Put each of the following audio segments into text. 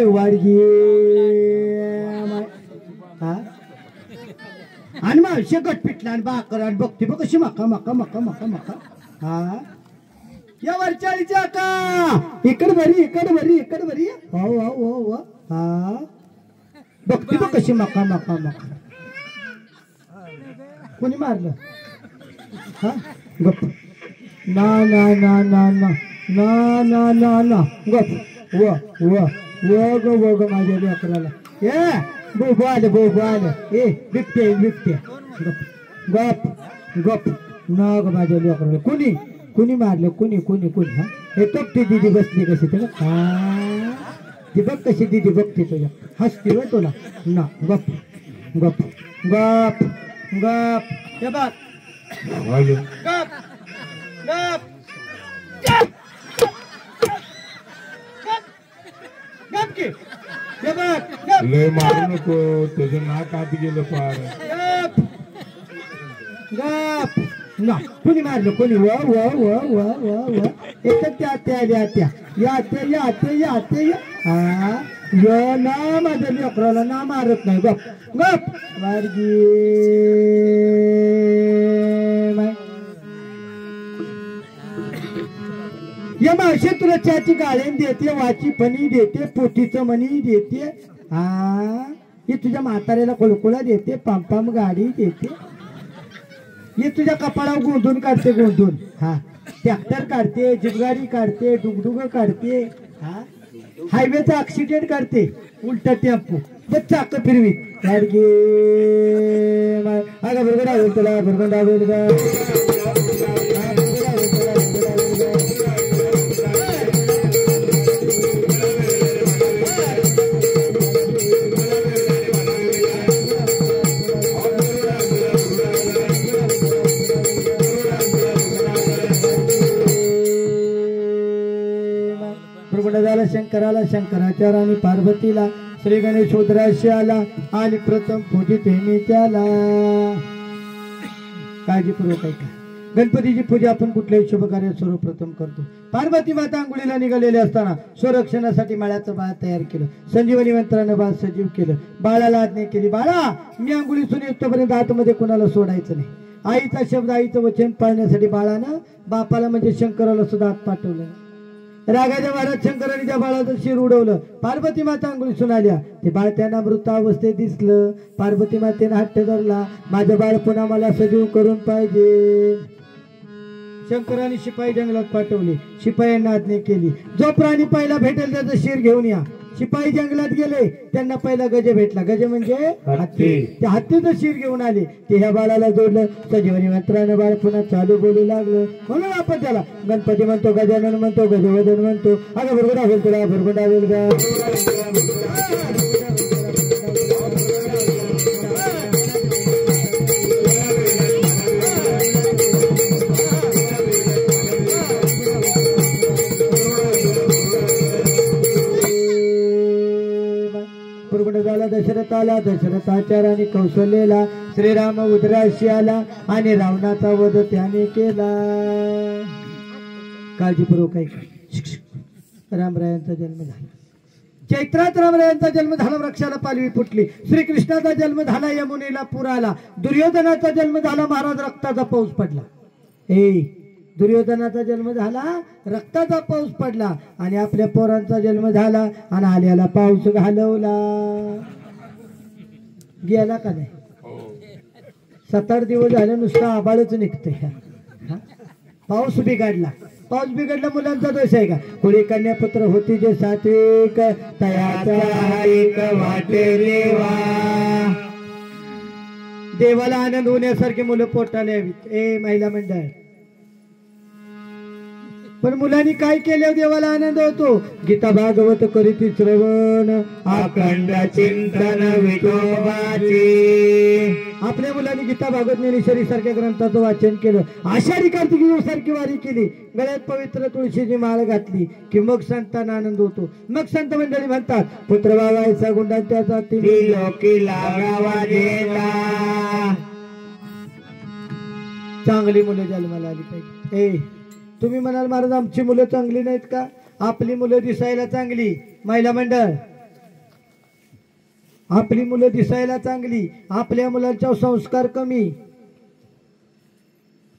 वाडगी हा आणि मग शेकट पिटला आणि बाकर आणि बघते बघ कशी मका मका मका मका मका हा या वरचाळीच्या का इकड बरी इकड बरी इकड बरी हो हो हो हो हा बघते बघ कशी मका मका मका कोणी मारलं हा गप ना ना ना ना ना ना ना ना ना गप व व व ग व ग माझ्या लेकराला ए बोबो आलं ए बिबटे बिबटे गप गप गप न ग माझ्या लेकराला कुणी मारलं कुणी हा हे तपती दिदी बसली कशी तुला हा ती बघ कशी दिदी बघते तुझ्या हसती व तुला ना गप गप गप गप हे बघ गप गप गप की हे बघ लय मारू नको त्याचं नाक आत गेलं पार गप गप ना कुणी मारलं कोणी व व व व व व एक त्या या हा यो ना माझ्या लेकराला ना मारत नाही गप गप वारगी या मावशी तुला चहाची गाळण देते वाची फणी देते पोटीचं मणी देते हा हे तुझ्या म्हाताऱ्याला कोळकोळा देते पाम गाडी देते हे तुझ्या कपाळावर गोंधून काढते गोंधून हा ट्रॅक्टर काढते जीपगाडी काढते डुगडुग काढते हा हायवेचा ऍक्सिडेंट काढते उलटा टेम्पो बस चाक फिरवी गाडगे अगं बरोबर आवडेल तुला बरोबर आवडेल का झाला शंकराला शंकराचार्याने पार्वतीला श्री गणेश उद्राशी आला आणि प्रथम पूजित मी त्याला काळजीपूर्वक ऐका गणपतीची पूजा आपण कुठल्याही शुभ कार्य सर्वप्रथम करतो पार्वती माता अंघोळीला निघालेले असताना स्वरक्षणासाठी माळ्याचं बाळ तयार केलं संजीवनी मंत्रानं बाळ सजीव केलं बाळाला आज्ञा केली बाळा मी अंघोळीतून येतोपर्यंत आतमध्ये कोणाला सोडायचं नाही आईचा शब्द आईचं वचन पाळण्यासाठी बाळानं बापाला म्हणजे शंकराला सुद्धा आत पाठवलं रागाच्या वारात शंकराने त्या बाळाचं शिर उडवलं पार्वती माता अंघोळीतून आल्या ते बाळ त्यांना मृतावस्थेत दिसलं पार्वती मातेने हट्ट धरला माझं बाळ पुन्हा मला सजीव करून पाहिजे शंकराने शिपाई जंगलात पाठवले शिपायांना आज्ञा केली जो प्राणी पहिला भेटेल त्याचं शिर घेऊन या शिपाई जंगलात गेले त्यांना पहिला गज भेटला गज म्हणजे हत्ती त्या हत्तीचं शिर घेऊन आले ते ह्या बाळाला जोडलं सजीवनी मंत्रानं बाळ पुन्हा चालू बोलू लागलं म्हणून आपण त्याला गणपती म्हणतो गजानन म्हणतो गजवदन म्हणतो अगं बरोबर आवेल तुला बरोबर आवेल का झाला दशरथाला दशरथाचार्याने कौशल्याला श्रीराम उदराशी आला आणि रावणाचा वध त्याने केला काळजीपूर्वक ऐका रामरायांचा जन्म झाला चैत्रात रामरायांचा जन्म झाला वृक्षाला पालवी फुटली श्रीकृष्णाचा जन्म झाला यमुनेला पूर आला दुर्योधनाचा जन्म झाला महाराज रक्ताचा पाऊस पडला दुर्योधनाचा जन्म झाला रक्ताचा पाऊस पडला आणि आपल्या पोरांचा जन्म झाला आणि आल्याला पाऊस घालवला गेला का नाही 7-8 दिवस झाले नुसता आबाळच निघतंय पाऊस बिघडला मुलांचा दोष आहे का कुळी कन्या पुत्र होती जे सात्विक तयाचा एक वाटेलेवा देवाला आनंद होण्यासारखे मुलं पोटाला यावीत महिला मंडळ पण मुलांनी काय केलं देवाला आनंद होतो गीता भागवत करीती श्रवण अखंड चिंतन विठोबाचे आपल्या मुलांनी गीता भागवत ज्ञानेश्वरी सारख्या ग्रंथाचं वाचन केलं आषाढी कार्तिकी सारखी वारी केली गळ्यात पवित्र तुळशीची माळ घातली की मग संतांना आनंद होतो मग संत मंडळी म्हणतात पुत्र बाबायचा गुंडांच्या जाती लोकी लागावा देता चांगली मुलं जन्माला आली पाहिजे तुम्ही म्हणाल महाराज आमची मुलं चांगली नाहीत का आपली मुलं दिसायला चांगली महिला मंडळ आपली मुलं दिसायला चांगली, आपल्या मुलांचा संस्कार कमी.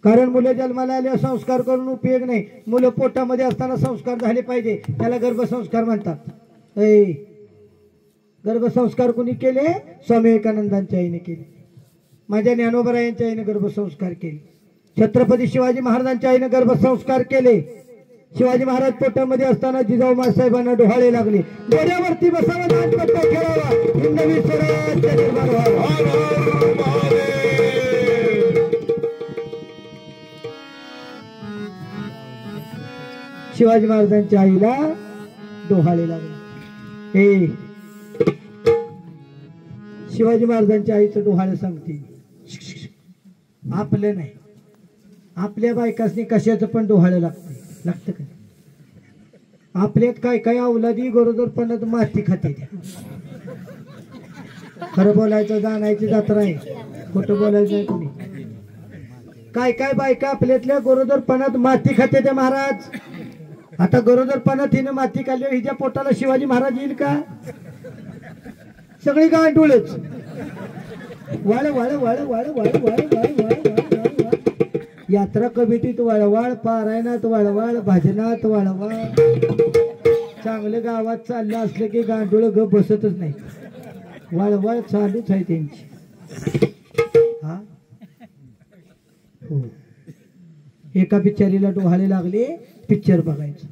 कारण मुलं जन्माला आले संस्कार करून उपयोग नाही. मुलं पोटामध्ये असताना संस्कार झाले पाहिजे, त्याला गर्भसंस्कार म्हणतात. गर्भसंस्कार कोणी केले? स्वामी विवेकानंदांच्या आईने केले. माझ्या ज्ञानोबरायांच्या आईने गर्भसंस्कार केले. छत्रपती शिवाजी महाराजांच्या आईने गर्भसंस्कार केले. शिवाजी महाराज पोटामध्ये असताना जिजाऊ मासाहेबांना डोहाळे लागले. डोळ्यावरती बसावा, नाचपट्टा खेळावा, हिंदवी स्वराज्य निर्माण व्हावं. शिवाजी महाराजांच्या आईला डोहाळे लागले. शिवाजी महाराजांच्या आईचं डोहाळे सांगते. आपलं नाही, आपल्या बायकासनी कशाचं पण डोहाळे लागतं का? आपल्यात काय काय अवलादी गरोदरपणात माती खाते. खरं बोलायचं जाणायची जत्रा आहे, खोटं बोलायचं नाही कोणी. काय काय बायका आपल्यातल्या गरोदरपणात माती खाते त्या महाराज. आता गरोदरपणात हिनं माती खाल्ली, हिच्या पोटाला शिवाजी महाराज येईल का? सगळी गांडूळच. वाळ वाळ वाळ वाळ वाळ वाळ वाळ वाळ यात्रा कमिटीत वळवाळ, पारायणात वळवाळ, भजनात वळवाळ. चांगलं गावात चाललं असलं की गांडूळ ग बसतच नाही. वळवळ चालूच आहे त्यांची. हा हो. एका पिक्चरीला डोहाळे लागले, पिक्चर बघायचं.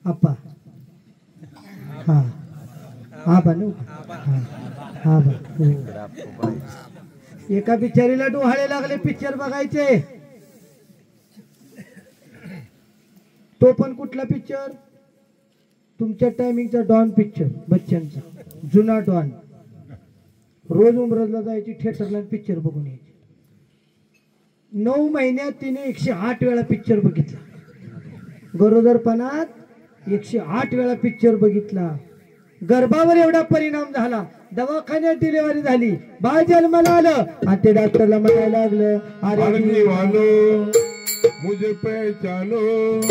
आप्पा हा हा बनू हा बा. एका पिक्चरीला डोहाळे लागले, पिक्चर बघायचे. तो पण कुठला पिक्चर? तुमच्या टायमिंगचा डॉन पिक्चर, बच्चनचा जुना डॉन. रोज उमरजला जायची थिएटरला पिक्चर बघून यायची. 9 महिन्यात तिने 108 वेळा पिक्चर बघितला. गरोदरपणात 108 वेळा पिक्चर बघितला. गर्भावर एवढा परिणाम झाला, दवाखान्यात डिलिव्हरी झाली, बाळ जन्माला आलं आणि ते डॉक्टरला म्हणायला लागलं, अरे वालो मुझे पहचानो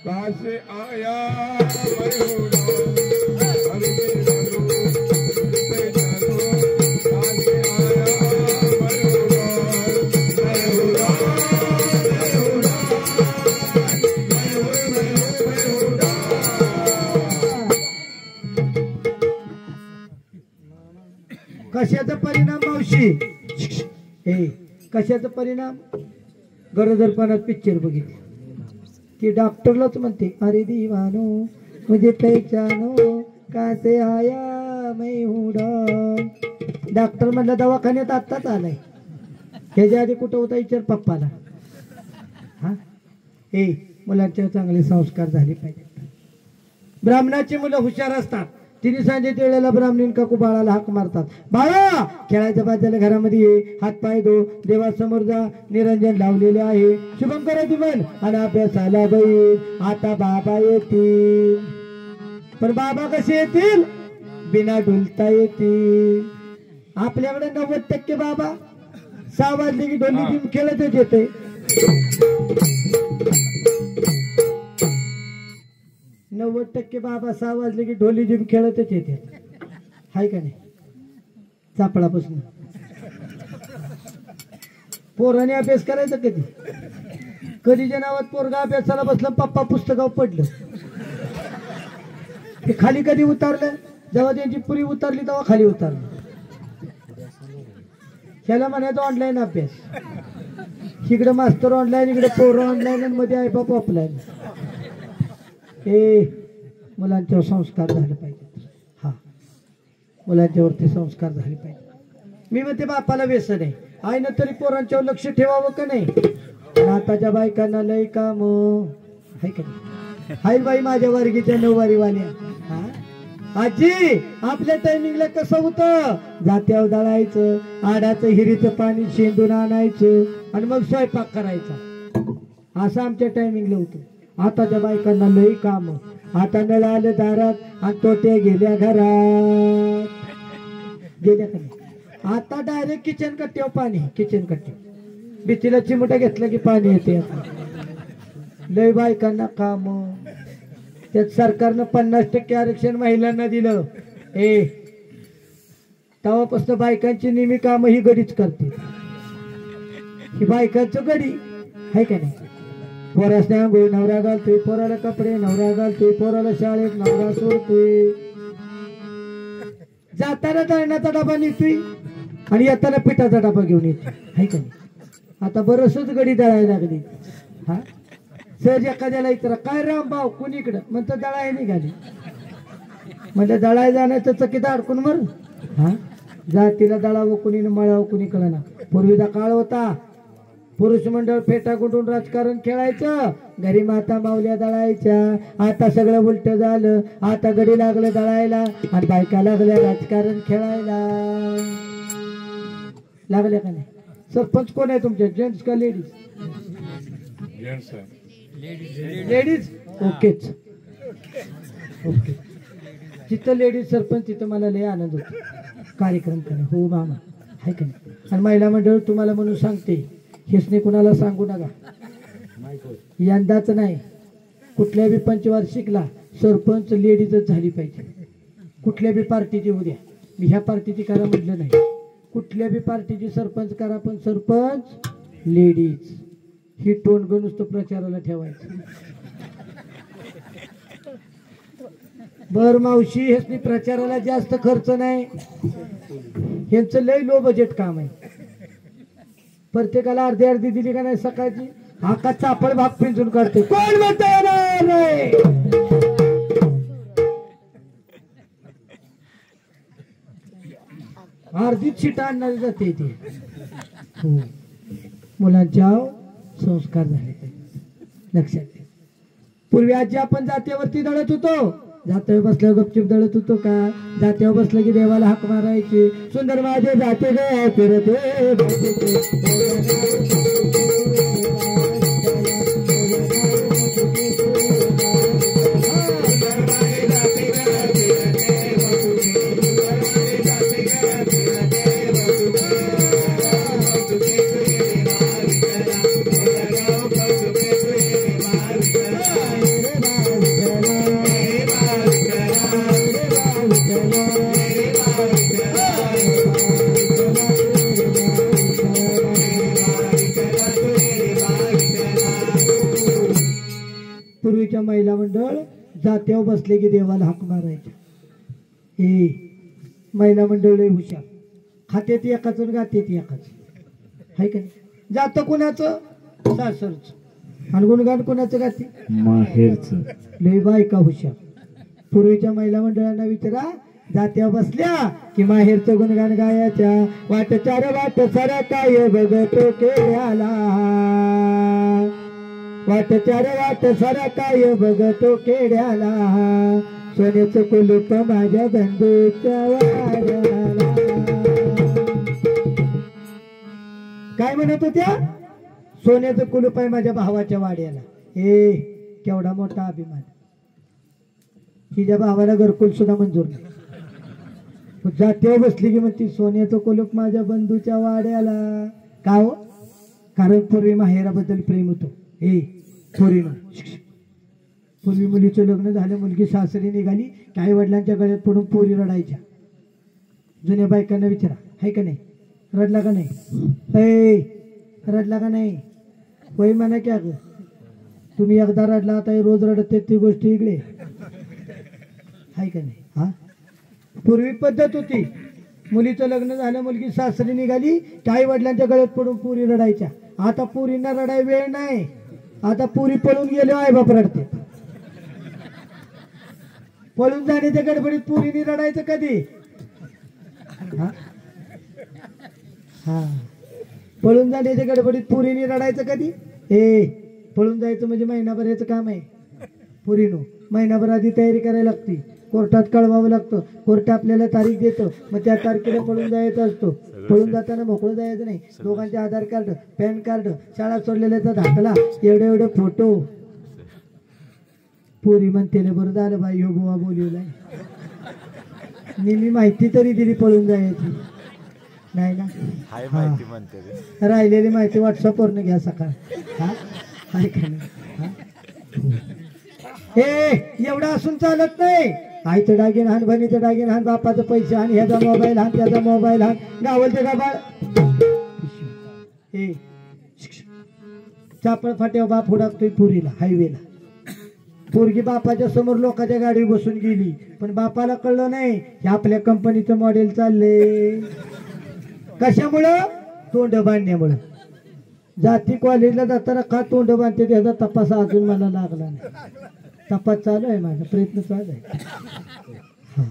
कासे आया कशाचा परिणाम मावशी? कशाचा परिणाम? गरोदरपणात पिक्चर बघितले की डॉक्टरलाच म्हणते, अरे दीवानो मुझे पहचानो कासे आया मैं हूं डॉन. डॉक्टर म्हणला दवाखान्यात आत्ताच आलाय, ह्याच्या आधी कुठं होता विचार पप्पाला. हा मुलांचे चांगले संस्कार झाले पाहिजेत. ब्राह्मणाची मुलं हुशार असतात. तिने सांजेच्या वेळेला ब्राह्मणीन काकू बाळाला हाक मारतात, बाळा खेळायच्या बाजूला घरामध्ये ये, हात पाय धो, देवासमोर जा, निरंजन लावलेले आहे, शुभम करायची म्हण आणि अभ्यासाला बैल. आता बाबा येतील, पण बाबा कसे येतील? बिना ढुलता येतील. आपल्याकडे 90% बाबा 6 वाजले की ढोली घेऊन खेळतच येते. 90% बाबा 6 वाजले की ढोली जिम खेळतच येते. हाय का नाही? चापळापासून पोराने अभ्यास करायचा कधी? कधीच्या नावात पोरगा अभ्यासाला बसला, पप्पा पुस्तकावर पडलं. ते खाली कधी उतारलं? जेव्हा त्यांची पुरी उतरली तेव्हा खाली उतरलं. त्याला म्हणायचं ऑनलाईन अभ्यास. इकडे मास्तर ऑनलाईन, इकडे पोरं ऑनलाईन आणि मध्ये आई बाप ऑफलाईन. मुलांच्यावर संस्कार झाले पाहिजे. हा मुलांच्यावरती संस्कार झाले पाहिजे. मी म्हणते बापाला व्यसन आहे, आईनं तरी पोरांच्यावर लक्ष ठेवावं का नाही? आताच्या बायकांना लय काम आहे का नाही? हाय बाई माझ्या वर्गीच्या 9वारी वाल्या. आजी आपल्या टायमिंगला कसं होतं? जात्यावर दळायचं, आडाचं हिरीचं पाणी शेंदून आणायचं आणि मग स्वयंपाक करायचा. असं आमच्या टायमिंगला होतं. आताच्या बायकांना लई काम. आता नळ आलं दारात आणि तोट्या गेल्या घरात. गेल्या का नाही? आता डायरेक्ट किचन कट्ट्यावर पाणी. किचन कट्ट्यावर भीतीला चिमटा घेतलं की पाणी येते. आता लई बायकांना काम. त्यात सरकारनं 50% आरक्षण महिलांना दिलं. तेव्हापासून बायकांची नेहमी काम ही गडीच करते. ही बायकांचं गडी आहे का नाही. पोरासने आंघोळ नवरा घालतोय, पोराला कपडे नवरा घालतोय, पोराला शाळेत नवरा सोडतोय, जाताना दळण्याचा डबा नेतोय आणि येताना पिठाचा डबा घेऊन येतोय आहे का नाही. आता बरसच गडी दळायला लागली. हा सहज एखाद्याला इतर काय रामभाऊ कुणीकडं म्हणतं दळाय निघाली. म्हणजे दळाय जाणं तर चकीत अडकून मर. हा जातीला दळावं कुणी मळावं कुणी कळना. पूर्वीचा काळ होता, पुरुष मंडळ फेटा गुंडून राजकारण खेळायचं, घरी माता माऊल्या दळायच्या. आता सगळं उलट झालं. आता गडी लागलं दळायला आणि बायका लागल्या राजकारण खेळायला. लागल्या का नाही. सरपंच कोण आहे तुमचे, जेंट्स का लेडीज? जेंट्स आहे. लेडीज ओकेच. ओके. जिथं लेडीज सरपंच तिथं मला लय आनंद होतो कार्यक्रम करा. हो मामा आहे का नाही. आणि महिला मंडळ तुम्हाला म्हणून सांगते, हेच कुणाला सांगू नका. यंदाच नाही, कुठल्या बी पंचवार्षिकला सरपंच लेडीजच झाली पाहिजे. कुठल्या बी पार्टीची उद्या, मी ह्या पार्टीची करा म्हटलं नाही, कुठल्या बी पार्टीची सरपंच करा, पण सरपंच लेडीज. ही टोनग नुसतं प्रचाराला ठेवायचं. बर मावशी, हेच प्रचाराला जास्त खर्च नाही, ह्यांचं लय लो बजेट काम आहे. प्रत्येकाला अर्धी अर्धी दिली का नाही सकाळची, आका चापड भाग पिंजून काढते. कोण म्हणता येणार नाही. अर्धीच सीट आणणारी जाते ती. हो, मुलांच्या संस्कार झाले पाहिजे, लक्षात ठेव. पूर्वी आजी आपण जात्यावरती दळत होतो, जात्यावर बसल्यावर गपचिप दळत होतो का. जात्यावर बसलं की देवाला हाक मारायची, सुंदर माझे जाते गे फिरते पूर्वीच्या महिला मंडळ जात्यावर बसले की देवाला हाक मारायच्या. हे महिला मंडळ लय हुशार, खाते ती एकाच गाते ती एकाच आहे का नाही. जात कोणाचं, सासरच, आणि गुणगान कोणाचं गाते, माहेरच. लय बायका हुशार. पूर्वीच्या महिला मंडळांना विचारा, जात्यावर बसल्या की माहेरचं गुणगान गायाच्या. वाट चार वाट सारा काय बघतो केल्याला, वाट चार वाट सारा काय बघतो केड्याला, सोन्याचं कुलूप माझ्या बंधूच्या वाड्याला. काय म्हणत होत्या, सोन्याचं कुलूप आहे माझ्या भावाच्या वाड्याला. हे केवढा मोठा अभिमान. हिच्या भावाला घरकुल सुद्धा मंजूर नाही, जात्यावर बसली की म्हणती सोन्याचं कुलूप माझ्या बंधूच्या वाड्याला. का हो, कारण पूर्वी माहेराबद्दल प्रेम होतो. हे पोरीनं, पूर्वी मुलीचं लग्न झालं, मुलगी सासरी निघाली, काही वडिलांच्या गळ्यात पडून पोरी रडायच्या. जुन्या बायकांना विचारा, आहे का नाही, रडला का नाही, रडला का नाही, होय म्हणा की. अगं तुम्ही एकदा रडला, आता रोज रडते ती गोष्ट इकडे आहे का नाही. हा पूर्वी पद्धत होती, मुलीचं लग्न झालं, मुलगी सासरी निघाली, काही वडिलांच्या गळ्यात पडून पुरी रडायच्या. आता पुरींना रडाय वेळ नाही, आता पुरी पळून गेले आई बाप रडते. पळून जाण्याच्या गडबडीत पुरीने रडायचं कधी. हा पळून जाण्याच्या गडबडीत पुरीने रडायचं कधी. हे पळून जायचं म्हणजे महिनाभर याचं काम आहे. पुरीनो महिनाभर आधी तयारी करायला लागते, कोर्टात कळवावं लागतं, कोर्ट आपल्याला तारीख देतं, मग त्या तारखेला पळून जायचं असतो. पळून जाताना मोकळं जायचं नाही, दोघांचे आधार कार्ड, पॅन कार्ड, शाळा सोडलेल्याचा दाखला, एवढे एवढे फोटो. पोरी म्हणते बरं झालं बाई हो बुवा बोलवलाय, नेहमी माहिती तरी दिली पळून जायची नाही ना. राहिलेली माहिती व्हॉट्सअपवरनं घ्या सकाळ. हा आहे का नाही. हे एवढं असून चालत नाही. आईचं दागिन हान, बहिणीचं दागिन हान, बापाचं पैसे हान, ह्याचा मोबाईल हान, त्याचा मोबाईल हान, गावलते का बाळ ए चापळ फाट्यावर बाप हुडाकतोय पुरीला हायवेला. पोरगी बापाच्या समोर लोकांच्या गाडीवर बसून गेली, पण बापाला कळलं नाही हे आपल्या कंपनीचं मॉडेल चालले. कशामुळं? तोंड बांधण्यामुळं. जाती कॉलेजला जाताना का तोंड बांधते त्याचा तपास अजून मला लागला नाही. तपास चालू आहे, माझा प्रयत्न चालू आहे. हा.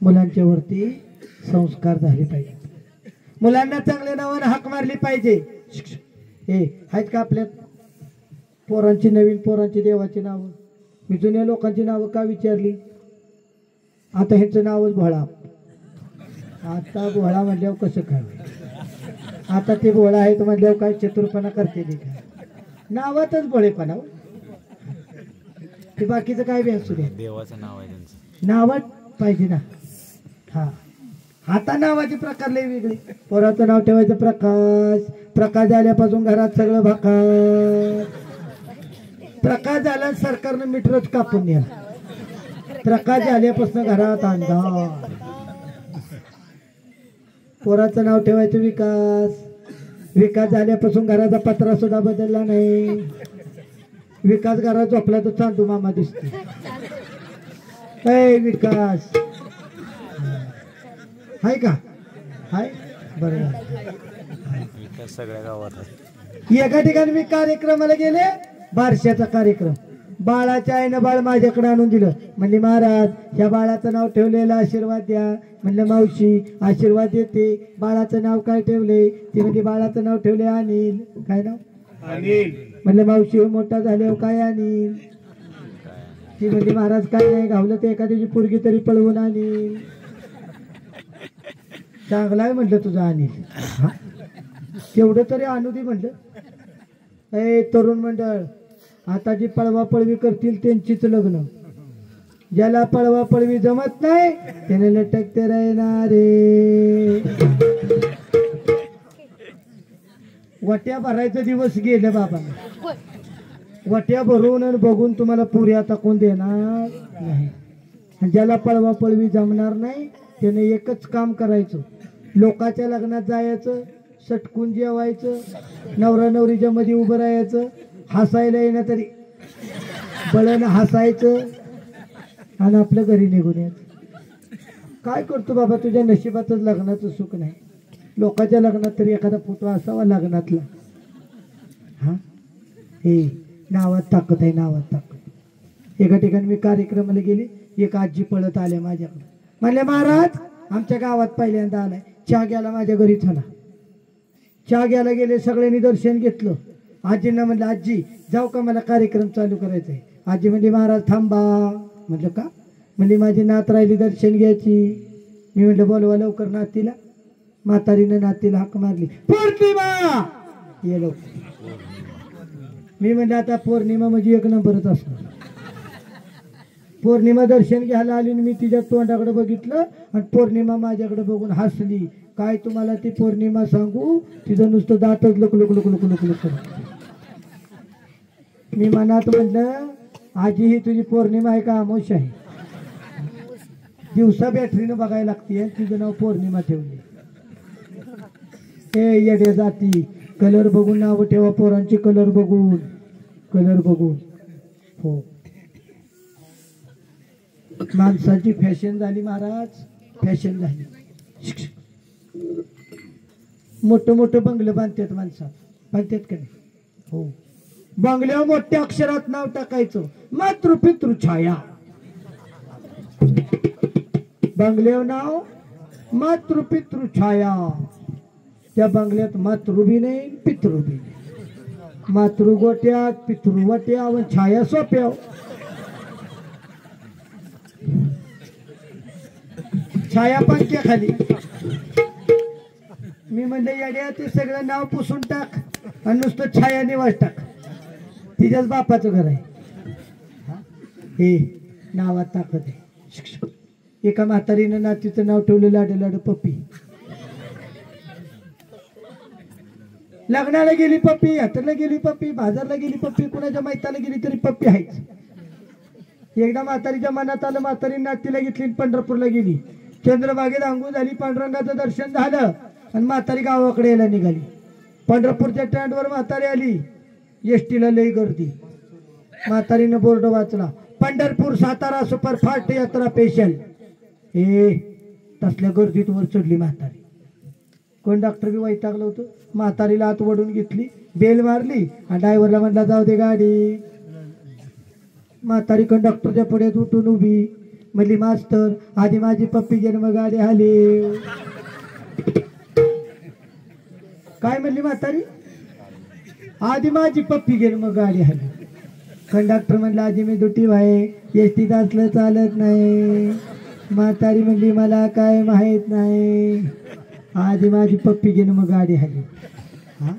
मुलांच्या वरती संस्कार झाले पाहिजे. मुलांना चांगल्या नावानं हाक मारली पाहिजे. हे आहेत का आपल्या पोरांची, नवीन पोरांची देवाची नावं? मी जुन्या लोकांची नावं का विचारली? आता ह्यांचं नावच भोळा. आता भोळा म्हटल्यावर कसं काय? आता ते भोळा आहेत म्हटल्यावर काय चतुरपणा करते ते काय? नावातच भोळेपणा. ते बाकीचं काय बी असू दे, देवाचं नाव आहे त्यांचं. नावात पाहिजे ना. हा, आता नावाचे प्रकार लय वेगळे. पोराचं नाव ठेवायचं प्रकाश. प्रकाश झाल्यापासून घरात सगळं भाकास. प्रकाश झाला सरकारनं मीटरच कापून नेला. प्रकाश झाल्यापासून घरात अंधार. पोराचं नाव ठेवायचं विकास. विकास झाल्यापासून घराचा पत्रा सुद्धा बदलला नाही. विकास घरात झोपला तर चांदू मामा दिसतो. ए विकास हाय का? हाय बरोबर. विकास सगळ्या गावात आहे. एका ठिकाणी मी कार्यक्रमाला गेले, बारशाचा कार्यक्रम. बाळाच्या आईनं बाळ माझ्याकडे आणून दिलं. म्हणले महाराज ह्या बाळाचं नाव ठेवलेलं आशीर्वाद द्या. म्हणलं मावशी आशीर्वाद देते. बाळाचं नाव काय ठेवले? ते म्हणजे बाळाचं नाव ठेवले अनिल. काय नाव? अनिल. म्हणलं मावशी मोठा झाल्यावर काय अनिल? ती म्हणजे महाराज काय नाही घावलं तर एखाद्याची पोरगी तरी पळवून अनिल. चांगला आहे म्हटलं तुझा अनिल. हा तेवढं तरी आणू दे म्हटलं. ए तरुण मंडळ, आता जी पळवा पळवी करतील त्यांचीच लग्न. ज्याला पळवा पळवी जमत नाही त्याने लटकते राहणारे. वट्या भरायचा दिवस गेले बाबा. वट्या भरून आणि बघून तुम्हाला पुरी आता कोण देणार नाही. ज्याला पळवा पळवी जमणार नाही त्याने एकच काम करायचं, लोकांच्या लग्नात जायचं, सटकून जेवायचं, नवरा नवरीच्या मध्ये उभं राहायचं, हसायला येणं तरी बळण हसायचं आणि आपल्या घरी निघून यायचं. काय करतो बाबा, तुझ्या नशिबातच लग्नाचं सुख नाही. लोकांच्या लग्नात तरी एखादा फोटो असावा लग्नातला. हा हे नावात ताकद आहे, नावात ताकद. एका ठिकाणी मी कार्यक्रमाला गेले, एक आजी पळत आल्या माझ्याकडे. म्हणले महाराज आमच्या गावात पहिल्यांदा आलाय, चहा घ्यायला माझ्या घरी चला. चहा घ्यायला गेले, सगळ्यांनी दर्शन घेतलं. आजींना म्हणलं आजी जाऊ का, मला कार्यक्रम चालू करायचा आहे. आजी म्हणजे महाराज थांबा. म्हटलं का? म्हणजे माझी नात राहिली दर्शन घ्यायची. मी म्हटलं बोलवा लवकर नातीला. म्हातारीनं नातीला हाक मारली, पौर्णिमा ये लवकर. मी म्हणलं आता पौर्णिमा म्हणजे एक नंबरच असणार. पौर्णिमा दर्शन घ्यायला आली, मी तिच्या तोंडाकडे बघितलं आणि पौर्णिमा माझ्याकडे बघून हसली. काय तुम्हाला ती पौर्णिमा सांगू, तिचं नुसतं दातच look look look look look look. मी मनात म्हटलं आजी ही तुझी पौर्णिमा आहे का अमावस्या आहे? दिवसा बॅटरीनं बघायला लागते, तिचं नाव पौर्णिमा ठेवली. हे येडे जाती, कलर बघून नाव ठेवा पोरांची. कलर बघून, कलर बघून. हो माणसाची फॅशन झाली महाराज, फॅशन झाली. मोठं मोठं बंगलं बांधतात माणसात, बांधतात का नाही? हो, बंगल्यावर मोठ्या अक्षरात नाव टाकायचं, मातृपितृ छाया. बंगल्यावर नाव मातृपितृ छाया. त्या बंगल्यात मातृ बी नाही पितृ बी नाही. मातृ गोट्यात, पितृ वाट्या व छाया सोप्या. छाया पंख्या खाली. मी म्हणलं येड्या ते सगळं नाव पुसून टाक आणि नुसतं छाया निवास टाक, तिच्याच बापाचं घर आहे. हे नावात ताकद आहे. एका म्हातारीनं नातीचं नाव ठेवलं लाड लाड पप्पी. लग्नाला गेली पप्पी, यात्रेला गेली पप्पी, बाजारला गेली पप्पी, कुणाच्या मैताला गेली तरी पप्पी आहेच. एकदा म्हातारीच्या मनात आलं, म्हातारी नातीला घेतली आणि पंढरपूरला गेली. चंद्रभागेत आंघोळ झाली, पांडुरंगाचं दर्शन झालं आणि म्हातारी गावाकडे यायला निघाली. पंढरपूरच्या स्टँडवर म्हातारी आली. एसटीला लई गर्दी. म्हातारीनं बोर्ड वाचला, पंढरपूर सातारा सुपरफास्ट यात्रा स्पेशल. तसल्या गर्दीत वर चढली म्हातारी. कंडक्टर बी वैतागलं होतं. म्हातारीला आत वडून घेतली, बेल मारली आणि ड्रायव्हरला म्हणला जाऊ दे गाडी. म्हातारी कंडक्टरच्या पुढे उठून उभी म्हणली, मास्तर आधी माझी पप्पी घेऊन मग गाडी आली. काय म्हणली म्हातारी? आधी माझी पप्पी घेऊन मग गाडी आली. कंडक्टर म्हणला आधी मी दुटी भाई, एसटीत असलं चालत नाही. म्हातारी म्हणली मला काय माहित नाही, आधी माझी पप्पी घेऊन मग गाडी आली. हा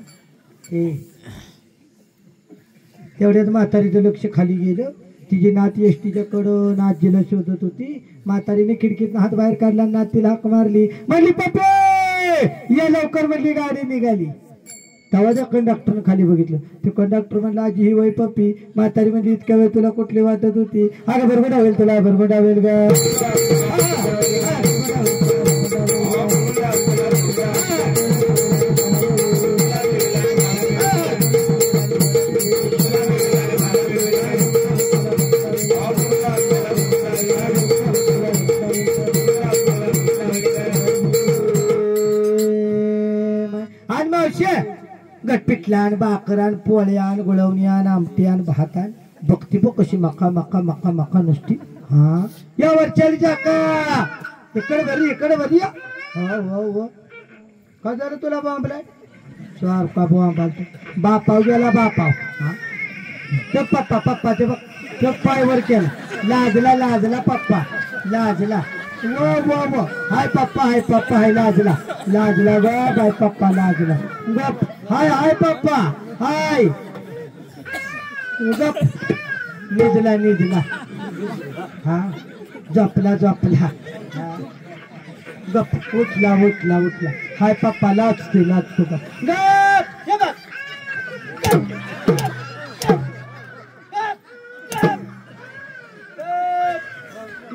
तेवढ्यात म्हातारीचं लक्ष खाली गेलं. तिची नात एसटीच्या कडं आजीला शोधत होती. म्हातारीने खिडकीतून हात बाहेर काढला, नातीला हाक मारली, म्हणली पप्पे ये लवकर, म्हणली गाडी निघाली. तेव्हा त्या कंडक्टरनं खाली बघितलं. ते कंडक्टर म्हणला आजी ही वय पप्पी. म्हातारी म्हणजे इतक्या वेळ तुला कुठली वाटत होती? अगं बरोबर डावेल तुला, बरोबर डावेल ग. आणि मावशी गटपिटलान बाकरान पोळ्यान गुळवण्यान आमट्यान भातान बघती बघ कशी मका मका मका मका नुसती. हा या वरच्याली का इकडे बरी इकडे बरी. हो हो का झालं तुला बॉम्बलाय? सारखा बॉम्ब बापाव गेला बापाव. हा ते पप्पा पप्पा ते बघ ते पायवर केला. लाजला लाजला पप्पा लाजला. वो वो वो हाय पप्पा हाय लाजला लाजला ग बाय पप्पा लाजला गप. हाय हाय पप्पा हाय गप. निजला निजला. हा जपला जपला. गप उठला उठला उठला. हाय पप्पा लाजते लाजतो का गप. हे बघ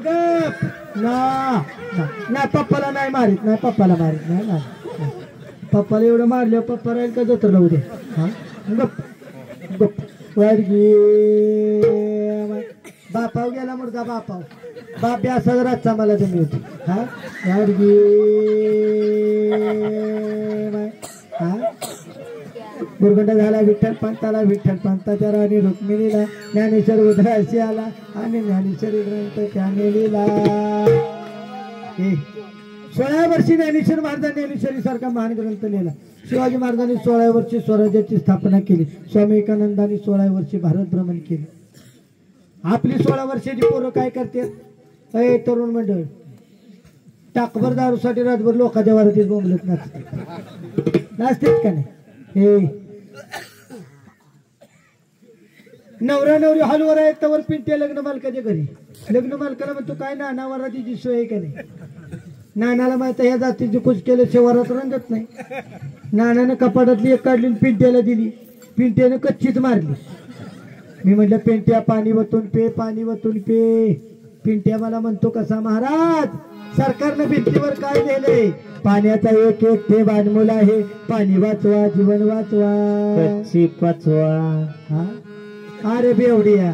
गप. नाही पप्पाला नाही मारित, नाही पप्पाला मारित नाही. पप्पाला एवढं मारलं पप्पा राहील का जत्र लावू दे. हा गप गप. वाडगी बापाव गेला मुर्गा बापाव. बाप बी असा रातचा मला जमी होती. हा वाडगी हा बुरगंडा झाला विठ्ठल पंताला, विठ्ठल पंताच्या राणी रुक्मिणीला, ज्ञानेश्वर उधळाशी आला आणि ज्ञानेश्वरी ग्रंथ त्याने लिहिला. 16 वर्षी ज्ञानेश्वर महाराजांनी ज्ञानेश्वरी सारखा महान ग्रंथ लिहिला. शिवाजी महाराजांनी 16 वर्षी स्वराज्याची स्थापना केली. स्वामी विवेकानंदांनी 16 वर्षी भारत भ्रमण केले. आपली 16 वर्षाची पोरं काय करते? अय तरुण मंडळ टाकभर दारूसाठी रातभर लोकांच्या वारातीत बोंबलत नाचतेत का नाही? हे नवरा नवरी हलवर आहेत त्यावर पिंट्या लग्न मालकाच्या घरी. लग्न मालकाला म्हणतो काय नाना वरातीची सोय आहे का नाही? नानाला माहित ह्या जातीची कुच केल्याशिवाय वरात रंगत नाही. नानानं कपाटातली एक काढली पिंट्याला दिली. पिंट्यानं कच्चीच मारली. मी म्हटलं पिंट्या पाणी वतून पे, पाणी वतून पे. पिंट्या मला म्हणतो कसा महाराज सरकारनं भिंतीवर काय लिहिलंय? पाण्याचा एक एक थेंब अनमोल आहे, पाणी वाचवा जीवन वाचवा, कच्ची पचवा. हा अरे बेवडिया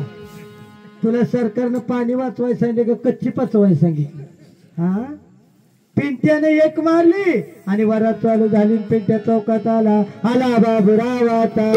तुला सरकारनं पाणी वाचवाय सांगितलं का कच्ची पचवाय सांगितलं? हा पिंट्याने एक मारली आणि वरात चालू झाली. पिंट्या चौकात आला. आला बाबूराव आता,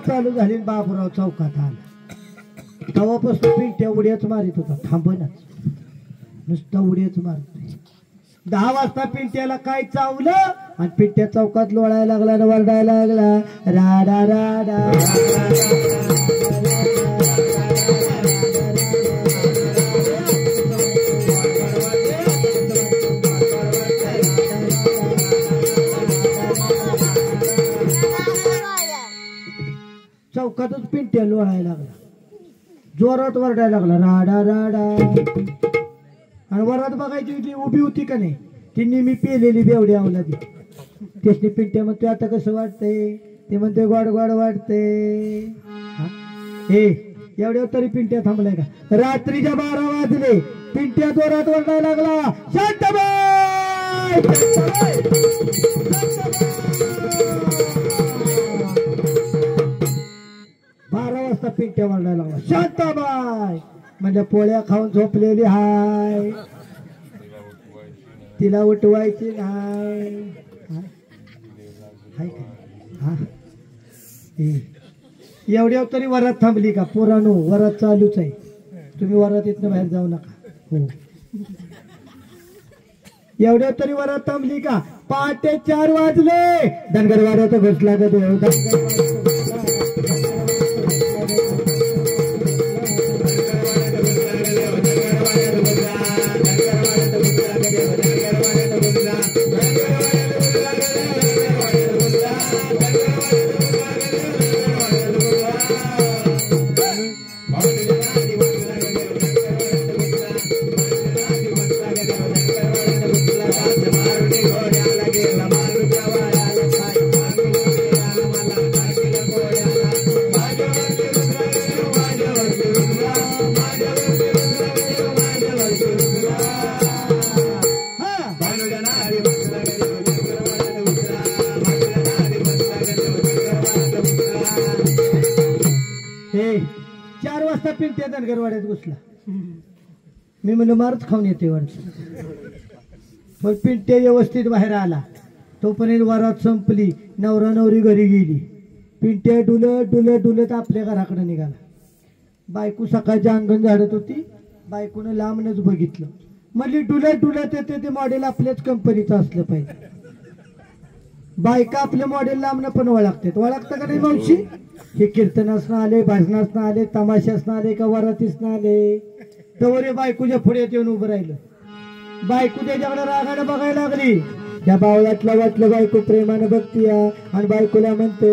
चालू झाली. बाबूराव चौकात आला. तेव्हापासून पिंट्या उड्याच मारित होता. थांबनच नुसता उड्याच मारत. 10 वाजता पिंट्याला काय चावलं आणि पिंट्या चौकात लोळायला लागला आणि वरडायला लागला राडा राडा. पिंट्या लोळायला लागला, जोरात वरडायला लागला, राडा राडा. आणि वरात बघायची ती उभी होती का नाही, तिने मी पेलेली बेवडी आवलादी. त्यासनी पिंट्या म्हणते आता कसं वाटतंय, ते म्हणते गोड गोड वाटतंय. हे एवढ्या तरी पिंट्या थांबलाय का? रात्रीच्या 12 वाजले, पिंट्या जोरात वरडायला लागला, शांताबाई, शांताबाई, शांताबाई. 12 वाजता पिंट्या वरडायला लागला, शांताबाई. म्हणजे पोळ्या खाऊन झोपलेली हाय, तिला उठवायची नाही. एवढ्या तरी वरात थांबली का? पोरानो वरात चालूच आहे, तुम्ही वरात इथनं बाहेर जाऊ नका. हो, एवढ्या तरी वरात थांबली का? पहाटे 4 वाजले, धनगरवाड्याचा घुसला का देव. पिंट्या धनगरवाड्यात घुसला. मी म्हणलं मारच खाऊन येते वाटत. पण पिंट्या व्यवस्थित बाहेर आला. तोपर्यंत वरात संपली, नवरा नवरी घरी गेली. पिंट्या डुलत डुलत डुलत आपल्या घराकडे निघाला. बायको सकाळची अंगण झाडत होती, बायकोनं लांबनच बघितलं. म्हणली डुलत डुलत येते ते मॉडेल आपल्याच कंपनीचं असलं पाहिजे. बायका आपल्या मॉडेल लांबनं पण ओळखतात. ओळखतं का नाही मावशी? हे कीर्तनासनं आले, भजनासनं आले, तमाशासनं आले का वरातीसनं आले, तवरे बायकोच्या पुढे येऊन उभं राहिलं. बायको त्याच्याकडे रागाने बघायला लागली. त्या बावळातला वाटलं बायको प्रेमानं बघती आणि बायकोला म्हणते,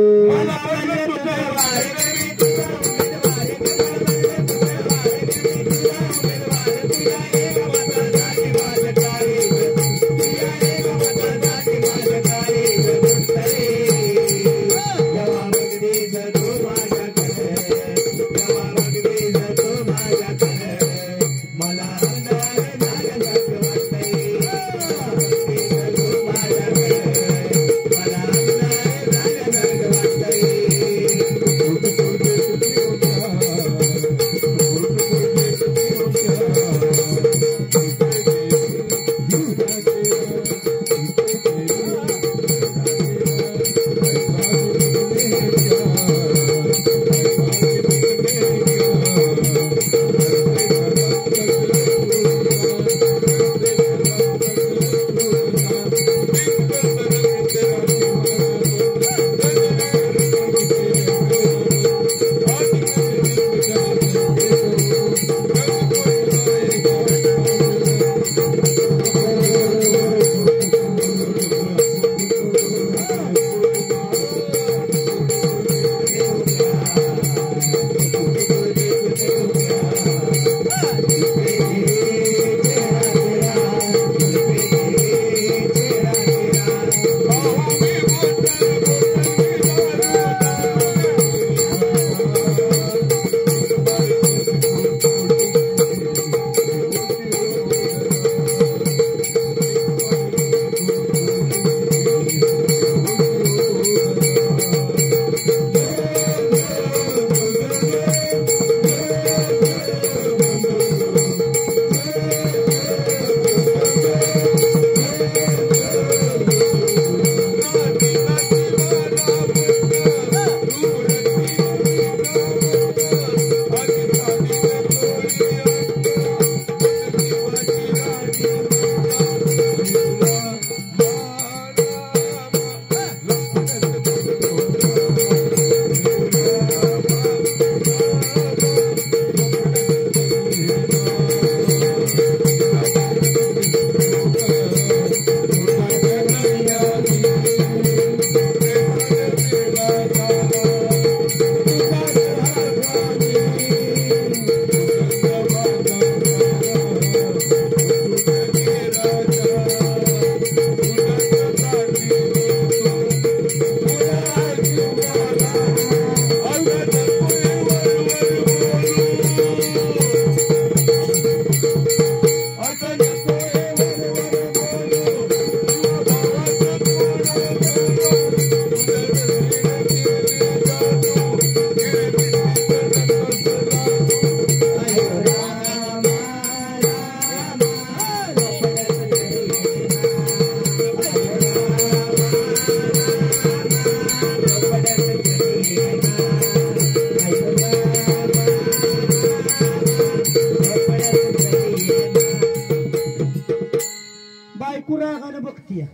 बायको रागानं बघतीय.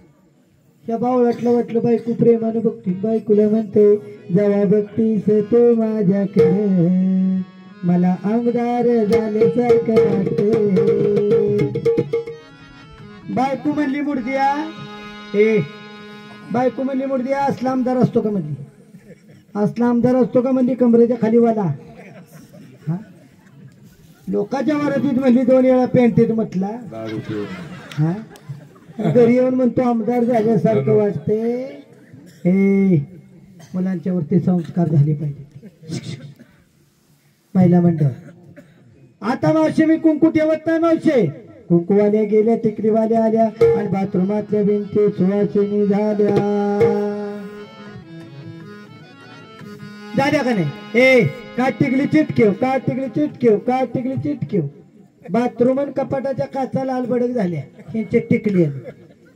त्या बावळातलं वाटलं बायको प्रेमानं बघती. बायकोला म्हणते जेव्हा बघतीस तू माझ्याकडे मला आमदार झाल्यासारखं वाटते. बायको म्हणली मुडद्या बायको म्हणली मुडद्या असला आमदार असतो का म्हणली. असला आमदार असतो का म्हणली कमरेच्या खाली वाला. हा लोकांच्या वरातीत म्हणली 2 वेळा पेंटीत म्हटला. दारू पिऊन. हा घरी येऊन म्हणतो आमदार झाल्यासारखं वाटते. हे मुलांच्या वरती संस्कार झाले पाहिजे. महिला मंडळ आता मावशी मी कुंकू ठेवत नाही. मावशी कुंकूवाल्या गेल्या टिकरीवाल्या आल्या आणि बाथरूमातल्या भिंती सुवासिनी झाल्या का नाही. का टिकली चिटकेव का टिकली चिटकेव का टिकली चिटकेव. बाथरूम आणि कपाटाच्या काचा लाल बडक झाल्या. यांची टिकली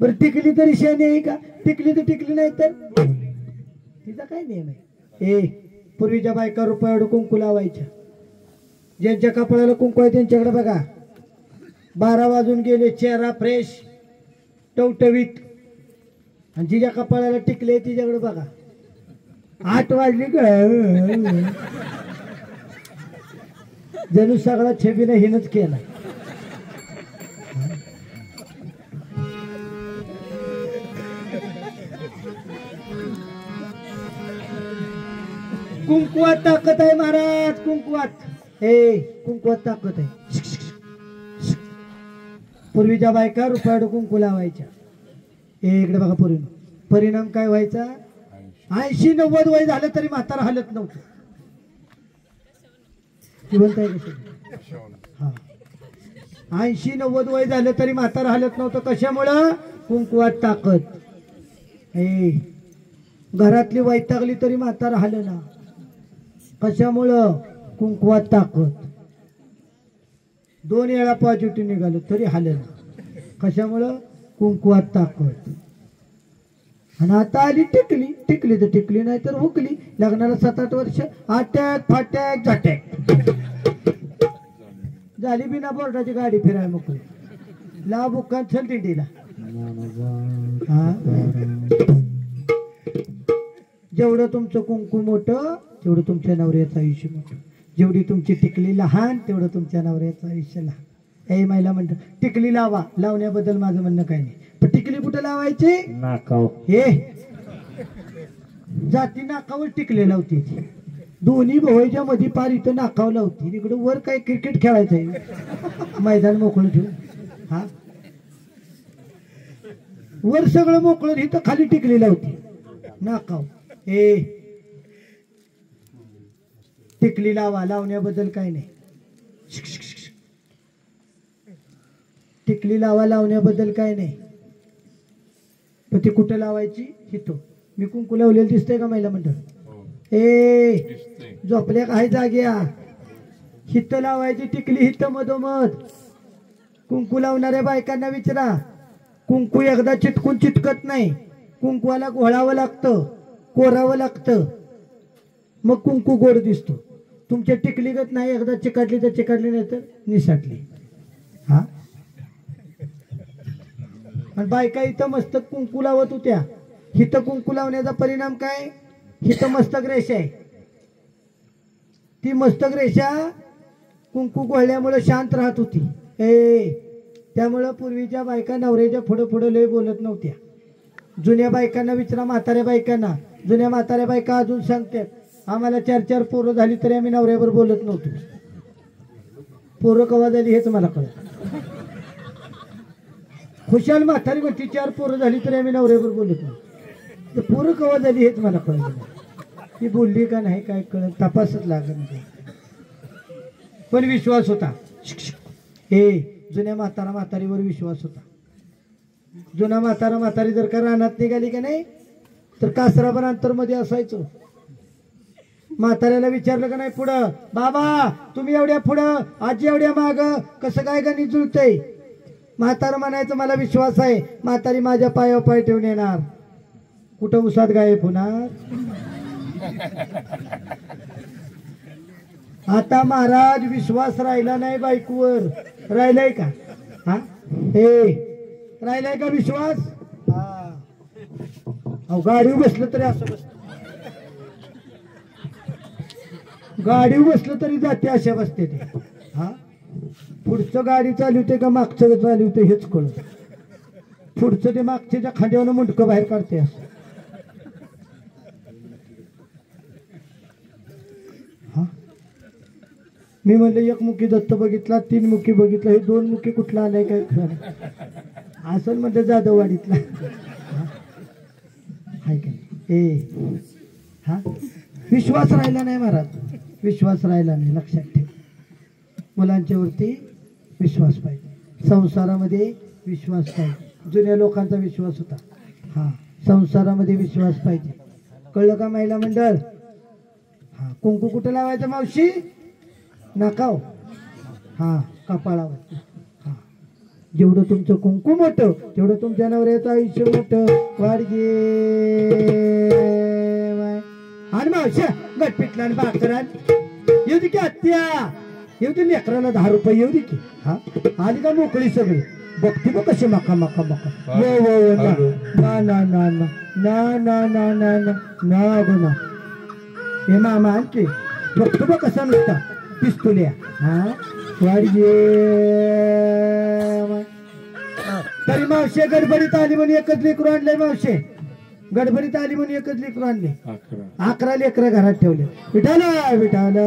बरं टिकली तरी शेणी आहे का. टिकली तर टिकली नाही तर तिचा काय नियम आहे. पूर्वीच्या बायका रुपयावर कुंकू लावायच्या. ज्यांच्या कपाळाला कुंकू आहे त्यांच्याकडे बघा. 12 वाजून गेले चेहरा फ्रेश टवटवीत. आणि जिच्या कपाळाला टिकले तिच्याकडे बघा 8 वाजली का जणू सगळा छबीने हिनच केला. कुंकुवात ताकद आहे महाराज. कुंकुवात कुंकुवात ताकद आहे. पूर्वीच्या बायका रुपयाड कुंकू लावायच्या. इकडे बघा परिणाम काय व्हायचा. 80-90 वय झालं तरी म्हातारा हलत नव्हतं. जिवंत आहे कशी. हा 80-90 वय झालं तरी म्हातारा हलत नव्हतं. कशामुळं कुंकुवात ताकद. घरातली वैतागली तरी म्हातारा हलना. कशामुळं कुंकुवात ताकद. 2 वेळा पॉझिटिव्ह निघालं तरी हलना. कशामुळं कुंकुवात ताकद. आणि आता आली टिकली. टिकली तर टिकली नाही तर हुकली. लग्नाला 7-8 वर्ष अटॅक फाटॅक झटॅक झाली. बिना बोर्डाची गाडी फिराय मोकळी. ला बुक्का चल दिंडीला. जेवढं तुमचं कुंकू मोठं तेवढं तुमच्या नवऱ्याचं आयुष्य मोठं. जेवढी तुमची टिकली लहान तेवढं तुमच्या नवऱ्याचं आयुष्य लहान. महिला म्हणतात टिकली लावा. लावण्याबद्दल माझं म्हणणं काही नाही. पण टिकली कुठं लावायची. नाकाव. जाती नाकावर टिकले लावते. दोन्ही भोवच्या मध्ये पार इथं नाकाव लावते. इकडे वर काय क्रिकेट खेळायचंय मैदान मोकळं ठेवून. हा वर सगळं मोकळं इथं खाली टिकली लावते नाकाव. टिकली लावा. लावण्याबद्दल काही नाही. टिकली लावा. लावण्याबद्दल काय नाही. पण ती कुठं लावायची. हिथं मी कुंकू लावलेलं दिसतंय का महिला मंडळ. झोपल्या काय जाग्या. हिथं लावायची टिकली. हिथं मधोमध. कुंकू लावणाऱ्या बायकांना विचारा. कुंकू एकदा चिटकून चिटकत नाही. कुंकवाला घोळावं लागतं. कोरावं लागतं. मग कुंकू गोड दिसतो. तुमच्या टिकलीगत नाही. एकदा चिकाटली तर चिकाटली नाही तर निसाटली. हा आणि बायका इथं मस्तक कुंकू लावत होत्या. हिथं कुंकू लावण्याचा परिणाम काय. हिथं मस्तक रेषा आहे. ती मस्तक रेषा कुंकू गोळल्यामुळे शांत राहत होती. त्यामुळं पूर्वीच्या बायका नवऱ्याच्या पुढं पुढं लय बोलत नव्हत्या. जुन्या बायकांना विचारा. म्हाताऱ्या बायकांना. जुन्या म्हाताऱ्या बायका अजून सांगतात आम्हाला 4-4 पोरं झाली तरी आम्ही नवऱ्यावर बोलत नव्हतो. पोरं कवा झाली हेच मला कळत. खुशाल म्हातारी म्हणती 4 पोरं झाली तरी आम्ही नवऱ्यावर बोलत नव्हतो. तर पोरं कवा झाली हेच मला कळत. ती बोलली का नाही काय कळत तपासच लागत नाही. पण विश्वास होता. जुन्या म्हातारीवर विश्वास होता. जुना म्हातारी जर का रानात निघाली का नाही तर कासराभर अंतर मध्ये असायचो. म्हाताऱ्याला विचारलं का नाही पुढं बाबा तुम्ही एवढ्या पुढं आजी एवढ्या माग कसं काय गणित जुळतंय. म्हातारं म्हणायचं मला विश्वास आहे. म्हातारी माझ्या पायावर पाय ठेवून येणार. कुठं उसात गायब होणार. आता महाराज विश्वास राहिला नाही बायकोवर. राहिलाय का. हा राहिलाय का विश्वास? हा. अहो गाडीवर बसलं तरी असं बसत, गाडीवर बसलं तरी जाते अशा बसते ते. हा पुढचं गाडी चालवते का मागचं चालवते हेच कळत. पुढचं ते मागच्या खांद्यावर मुंडकं बाहेर काढते असं. हा मी म्हणलं एक मुखी दत्त बघितला, 3 मुखी बघितला, हे 2 मुखी कुठला आलाय काय खरं असं म्हणतं जाधववाडीतला. हाय का ए हा विश्वास राहिला नाही महाराज, विश्वास राहिला नाही. लक्षात ठेव, मुलांच्या वरती विश्वास पाहिजे, संसारामध्ये विश्वास पाहिजे. जुन्या लोकांचा विश्वास होता. हा संसारामध्ये विश्वास पाहिजे. कळलं का महिला मंडळ? हा कुंकू कुठं लावायचं मावशी? नाकाव, हा कपाळावर. हा जेवढं तुमचं कुंकू मोठं तेवढं तुमच्या नवऱ्याचं आयुष्य मोठं. वाडगे आणि मावश्या गटपिटला आणि बाकरान येऊ दे की आत्या, येऊ दे लेकराला 10 रुपये येऊ दे की. हा आली का मोकळी सगळी बघते बघ कसे मका मका मका. वो वो ना ना ना ना ना ना ना ना ना ना गो ना. हे मामा आणखी बघतो बघ कसा नुसता पिस्तुल्या. हा वाडगे तरी मावशे गडबडीत आली म्हणून एकच लेकरू आणलंय. मावशे गडबडीत आली म्हणून एकच लेकरू आणले. 11 लेकरं घरात ठेवले. विठाला विठाला